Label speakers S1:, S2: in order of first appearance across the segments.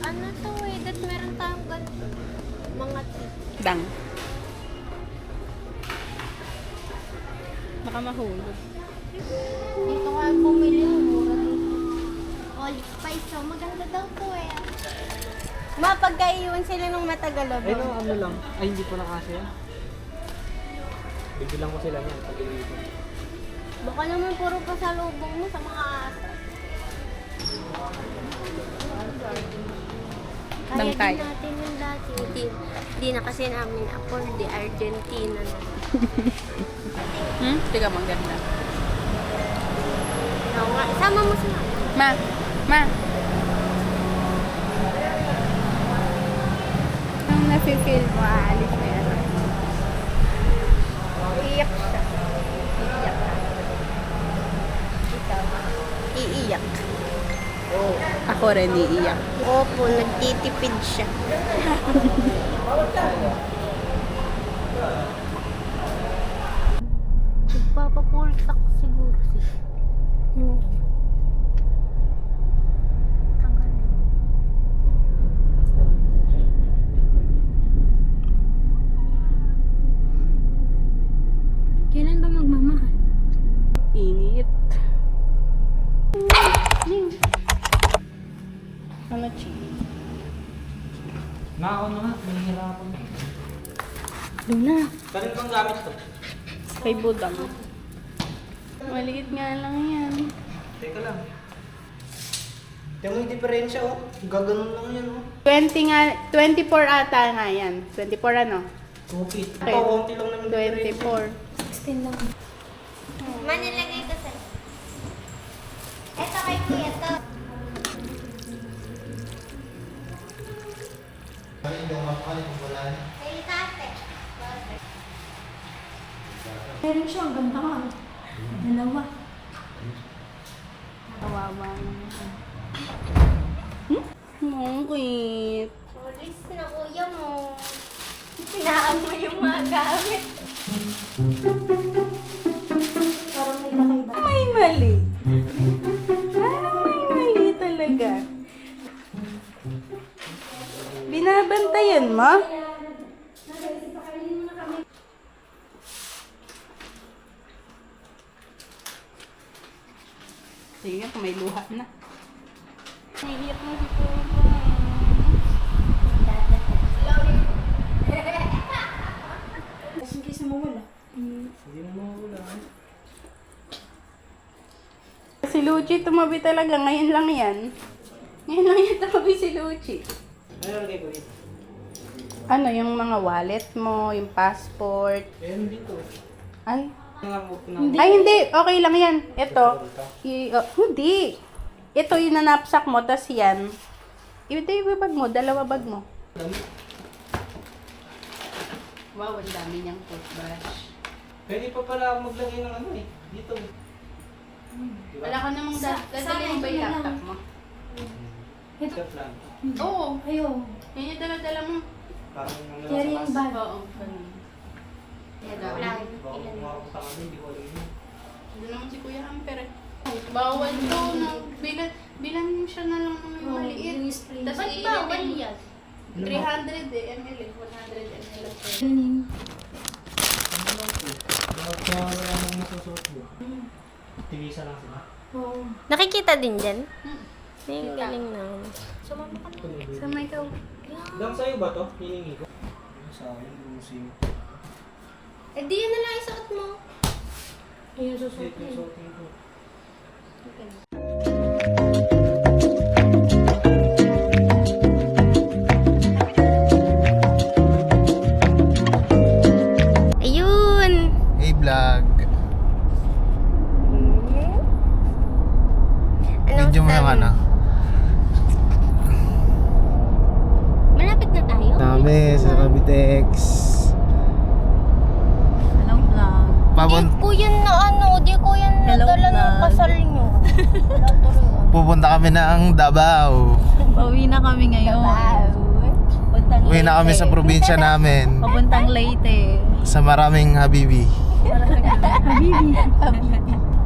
S1: Ano to eh, that meron tayong ganito. Mga
S2: Dang. Baka mahulog.
S1: dito ka bumili, mura dito. All spice, so maganda daw to eh. Mapagkaiwan sila ng matagal
S3: Ay, no, ano lang. Ay, hindi pa nakasya. Bibilang ko sila niyan pag iibig.
S1: Baka naman puro pasalubong mo sa mga aso.
S2: Lang
S1: Kaya
S2: tayo.
S1: din natin yung dati. Di na kasi namin afford di Argentina na.
S2: Tiga maganda.
S1: Oo nga, sama mo sila.
S2: Ma. Ang nafe-feel mo, aalis mo yan.
S1: Iiyak siya. Iiyak ka. Ikaw. Iiyak.
S2: Ako rin iiyak.
S1: Opo, nagtitipid siya. Nagpapapultak siguro siya. Tagal. Kailan ba magmamahal?
S2: Init. Ano, Chi?
S3: Nako na nga, nahihirapan.
S2: Luna.
S3: Kanil bang gamit to?
S2: Kay Budang. Maliit nga lang yan.
S3: Teka lang. Tingnan mo yung diferensya, oh. Gaganon lang yan, oh.
S2: 20 nga, 24 ata nga yan. 24 ano?
S3: Kupit.
S2: Okay.
S3: Ito, konti lang naman
S2: 24.
S1: 16 lang. Manilagay ko sa... Ito kay Kuya to. Kay tate. Meron siya, ang ganda ka. Dalawa.
S2: Kawawa naman. Ang cute.
S1: Polis na kuya mo. Pinaan mo yung mga gamit. Parang may kakaiba.
S2: May mali. May mali talaga. Binabantayan mo? Sige, kung may luha na. Naiiyak mo si Papa.
S1: Hindi sa mawala.
S3: Hindi na mawala.
S2: Si Luchi tumabi talaga. Ngayon lang yan. Ngayon lang yan tumabi si Luchi.
S3: Ano lagay ko dito?
S2: Ano, yung mga wallet mo, yung passport.
S3: Eh, hindi to.
S2: Ay,
S3: Hindi.
S2: ay hindi. Okay lang yan. Ito. Hindi. Ito yung nanapsak mo, tas yan. Ito yung bag mo, dalawa bag mo. Wow, ang dami niyang toothbrush.
S3: Pwede pa pala maglagay ng ano eh. Dito. Diba?
S2: Wala ka namang dadalhin mo ba yung laptop mo?
S3: Ito plan.
S2: Oo.
S1: Ayaw.
S2: Yan yung dala-dala mo.
S3: Parang ano
S1: Carrying
S3: sa
S1: bag.
S2: Oo, ganun. Kaya daw.
S1: Wala.
S3: Baka kumapunta kami, hindi ko alam yun.
S2: Doon naman si Kuya Amper eh. Bawal to. Bilan siya na lang ng maliit. Tas
S1: Ba't bawal yan?
S2: 300 ml eh. 100 ml.
S1: Galing.
S3: Kaya wala nang nasusuot mo. Tivisa lang sila.
S1: Oo. Nakikita din dyan?
S2: Hmm.
S1: Ay, galing na. Sumama ka na.
S2: Sama ikaw.
S3: Lang sa'yo ba to? Hiningi ko? Sa akin, losing.
S1: Eh, di yun na lang isuot mo. Ayun, susuot
S3: Ito yung suotin ko.
S1: Ayun!
S3: Hey vlog! Video mo yung ano?
S1: Malapit na tayo.
S3: Dami sa Cavitex.
S2: Hello vlog.
S3: Pabon
S1: Di ko yun na ano, di ko yun
S2: Hello,
S1: nadala ng
S2: vlog.
S1: kasal nyo. Wala tuloy.
S3: pupunta kami ng Davao.
S2: Pauwi na kami ngayon. Papuntang
S3: Uwi na kami sa probinsya namin.
S2: Papuntang Leyte.
S3: Sa maraming habibi.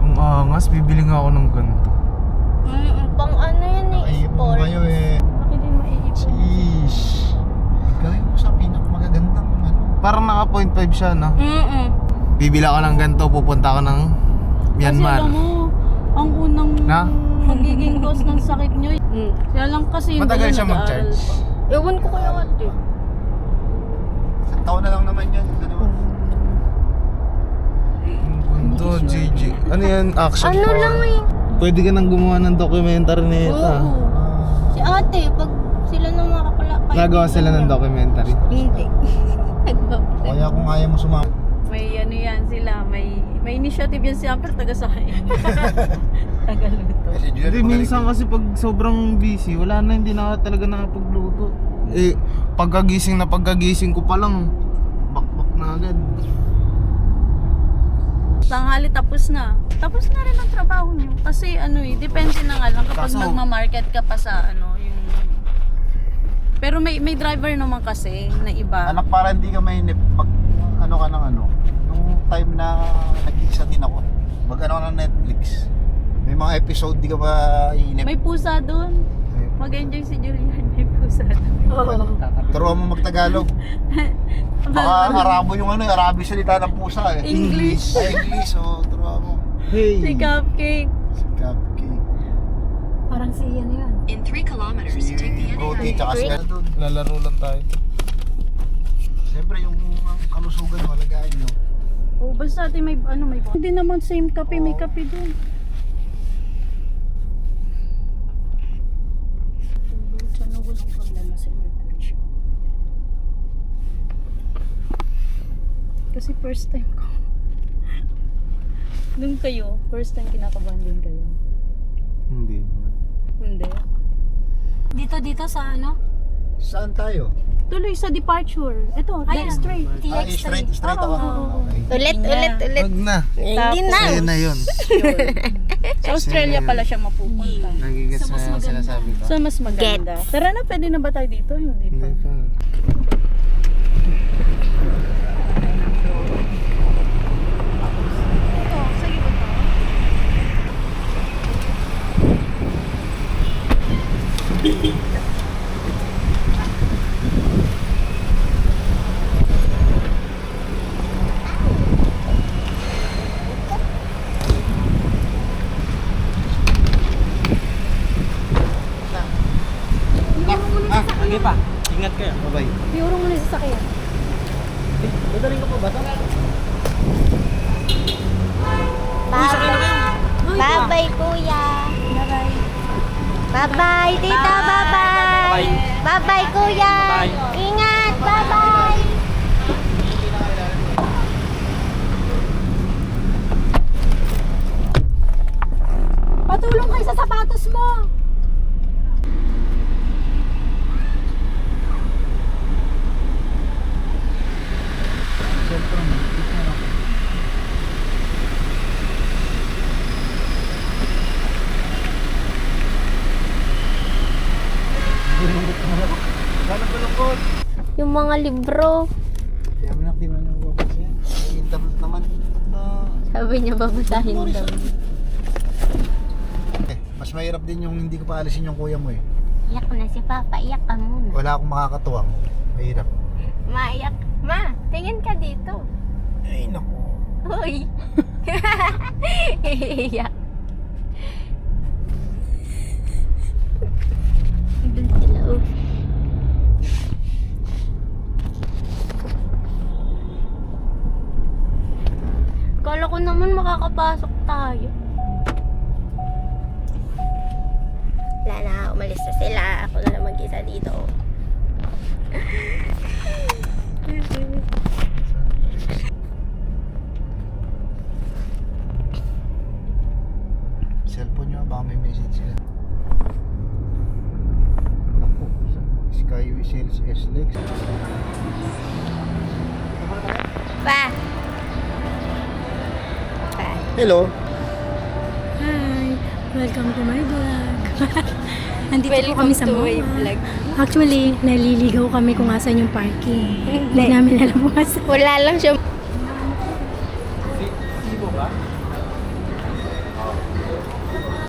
S3: Ang angas, bibili nga ako ng ganito.
S1: Pang ano yan eh, sport.
S3: eh.
S2: Bakit di maiipon?
S4: Parang naka 0.5 siya, no? Bibila ka ng ganito, pupunta ka ng Myanmar.
S2: Kasi alam mo, ang unang
S4: Na?
S2: magiging cause ng sakit nyo. Kaya lang kasi yung
S4: Matagal
S2: dala
S4: siya
S2: nag-aaral
S4: mag-charge.
S2: pa. Ewan ko kaya ate.
S5: Isang taon na lang naman yun. Dalawa.
S4: Ang ganda, GG. Ano yan? Action
S1: Ano
S4: porn?
S1: lang eh.
S4: Pwede ka nang gumawa ng documentary na ito.
S2: Oo.
S1: Si ate, pag sila nang makakala.
S4: Nagawa sila ng documentary.
S1: Hindi. Nagbabla.
S5: Kaya kung ayaw mo sumama.
S2: May ano yan sila, may initiative yan si Amper, taga sa akin. Taga luto.
S5: Kasi Julian,
S4: Hindi, minsan kasi pag sobrang busy, wala na, hindi na ako talaga nakapagluto. Eh, pagkagising ko pa lang, bakbak na agad.
S2: Tanghali tapos na. Tapos na rin ang trabaho nyo. Kasi ano eh, depende na nga lang kapag
S4: Kaso-
S2: magma-market ka pa sa ano, yung... Pero may driver naman kasi na iba.
S5: Anak, para hindi ka mainip pag ano ka ng ano. Nung time na nag-iisa din ako, mag-ano ka ng Netflix. May mga episode di ka ba iinip.
S2: May pusa doon. Mag-enjoy si Julian, may pusa doon.
S5: Turuan mo mag-Tagalog. Baka Arabo yung ano, Arabi salita ng pusa eh.
S2: English.
S5: Ay, English, so turuan mo.
S4: Hey!
S2: Si Cupcake.
S5: Cupcake.
S1: Parang si yan yun.
S6: In 3 kilometers,
S5: Si
S6: take the
S5: Brody, tsaka si ano doon.
S4: Lalaro lang tayo.
S5: Siyempre yung kalusugan mo, lagayin nyo.
S2: Oh, basta ate may ano may hindi naman same kape, may kape doon. Sana walang problema sa emergency. Kasi first time ko. Nung kayo, first time kinakabahan din kayo.
S4: Hindi naman.
S2: Hindi.
S1: Dito sa ano?
S5: Saan tayo?
S2: Tuloy sa departure. Ito,
S1: Ayan.
S2: straight.
S5: Straight ako.
S1: Ulit.
S4: Wag na.
S1: Hindi na.
S4: Sa'yo na yun.
S2: Sa Australia pala siya mapupunta.
S4: Nagigets na yung sinasabi ko.
S2: So, mas maganda. Tara na, pwede na ba tayo dito? Hindi pa.
S4: Hindi pa.
S2: Ito, sige ba ito?
S3: Sige pa. Ingat kayo.
S4: Bye-bye.
S1: Biuro mo na sa sakyan.
S3: Dadaling ko po ba ito?
S1: Bye-bye, kuya. Bye-bye. Bye-bye, tita. Bye-bye. Bye-bye, kuya. Ingat. Bye-bye. Patulong kayo sa sapatos mo. Yung mga libro.
S5: Kaya mo na, tingnan yung bubos yan. May internet naman.
S1: Sabi niya babasahin daw.
S5: Mas mahirap din yung hindi ko paalisin yung kuya mo eh.
S1: Iyak na si Papa. Iyak ka muna.
S5: Wala akong makakatuwang. Mahirap.
S1: Maiyak. Ma, tingin ka dito.
S5: Ay, naku.
S1: Uy. Iyak. Doon sila. Oh. Kala ko naman makakapasok tayo. Wala na, umalis na sila. Ako na lang mag-isa dito.
S5: Cellphone nyo, baka may message sila. Naku, Skyway Sales S-Lex.
S1: Pa! Pa!
S5: Hello.
S7: Hi! Welcome to my vlog. Nandito po
S1: Welcome
S7: kami sa
S1: to my
S7: mall.
S1: vlog.
S7: Actually, naliligaw kami kung asan yung parking. Hindi namin alam kung asan.
S1: Wala lang siya.
S3: Sibo ba?